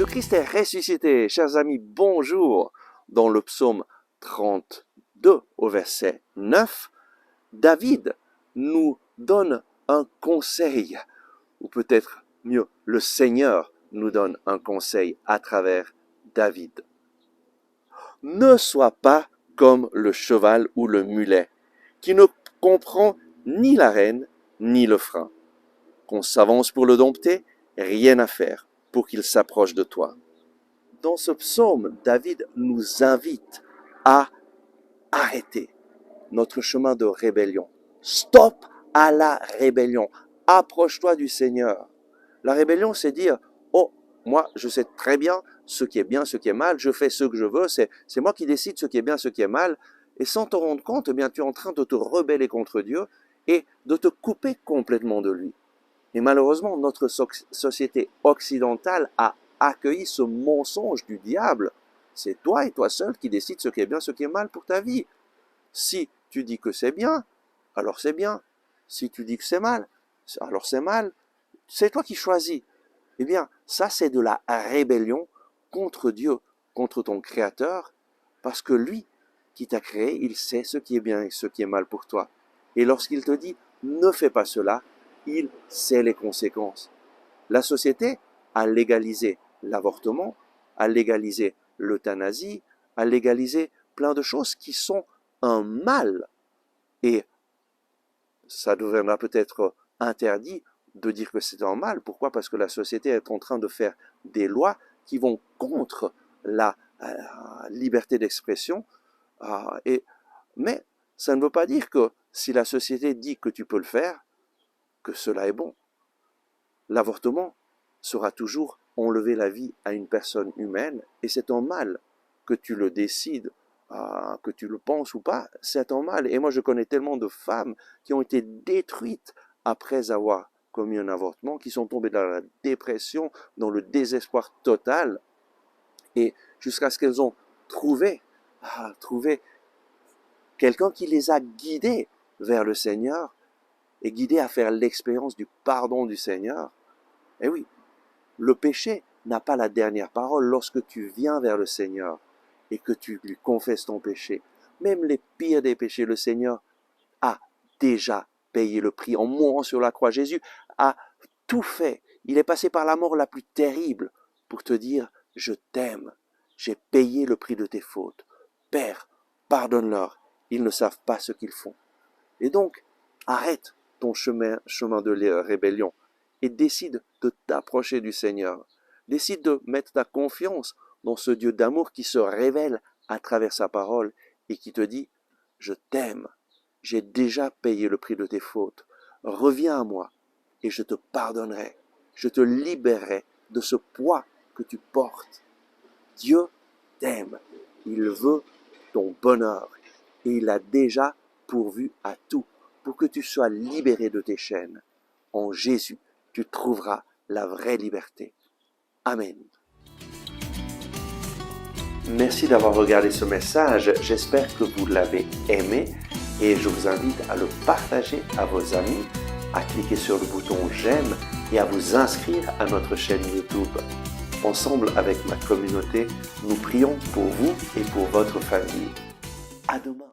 Le Christ est ressuscité. Chers amis, bonjour. Dans le psaume 32 au verset 9, David nous donne un conseil, ou peut-être mieux, le Seigneur nous donne un conseil à travers David. Ne sois pas comme le cheval ou le mulet, qui ne comprend ni la rêne ni le frein. Qu'on s'avance pour le dompter, rien à faire pour qu'il s'approche de toi. Dans ce psaume, David nous invite à arrêter notre chemin de rébellion. Stop à la rébellion. Approche-toi du Seigneur. La rébellion, c'est dire, oh, moi, je sais très bien ce qui est bien, ce qui est mal, je fais ce que je veux, c'est moi qui décide ce qui est bien, ce qui est mal, et sans te rendre compte, eh bien, tu es en train de te rebeller contre Dieu et de te couper complètement de lui. Et malheureusement, notre société occidentale a accueilli ce mensonge du diable. C'est toi et toi seul qui décides ce qui est bien, ce qui est mal pour ta vie. Si tu dis que c'est bien, alors c'est bien. Si tu dis que c'est mal, alors c'est mal. C'est toi qui choisis. Eh bien, ça c'est de la rébellion contre Dieu, contre ton Créateur, parce que lui qui t'a créé, il sait ce qui est bien et ce qui est mal pour toi. Et lorsqu'il te dit « ne fais pas cela », il sait les conséquences. La société a légalisé l'avortement, a légalisé l'euthanasie, a légalisé plein de choses qui sont un mal. Et ça deviendra peut-être interdit de dire que c'est un mal. Pourquoi? Parce que la société est en train de faire des lois qui vont contre la liberté d'expression. Mais ça ne veut pas dire que si la société dit que tu peux le faire, que cela est bon. L'avortement sera toujours enlever la vie à une personne humaine, et c'est un mal, que tu le décides, que tu le penses ou pas, c'est un mal. Et moi je connais tellement de femmes qui ont été détruites après avoir commis un avortement, qui sont tombées dans la dépression, dans le désespoir total, et jusqu'à ce qu'elles ont trouvé quelqu'un qui les a guidées vers le Seigneur, et guidé à faire l'expérience du pardon du Seigneur. Eh oui, le péché n'a pas la dernière parole lorsque tu viens vers le Seigneur et que tu lui confesses ton péché. Même les pires des péchés, le Seigneur a déjà payé le prix en mourant sur la croix. Jésus a tout fait. Il est passé par la mort la plus terrible pour te dire « Je t'aime, j'ai payé le prix de tes fautes. Père, pardonne-leur, ils ne savent pas ce qu'ils font. » Et donc, arrête ton chemin de rébellion et décide de t'approcher du Seigneur. Décide de mettre ta confiance dans ce Dieu d'amour qui se révèle à travers sa parole et qui te dit « Je t'aime, j'ai déjà payé le prix de tes fautes. Reviens à moi et je te pardonnerai. Je te libérerai de ce poids que tu portes. » Dieu t'aime, il veut ton bonheur et il a déjà pourvu à tout pour que tu sois libéré de tes chaînes. En Jésus, tu trouveras la vraie liberté. Amen. Merci d'avoir regardé ce message. J'espère que vous l'avez aimé et je vous invite à le partager à vos amis, à cliquer sur le bouton j'aime et à vous inscrire à notre chaîne YouTube. Ensemble avec ma communauté, nous prions pour vous et pour votre famille. À demain.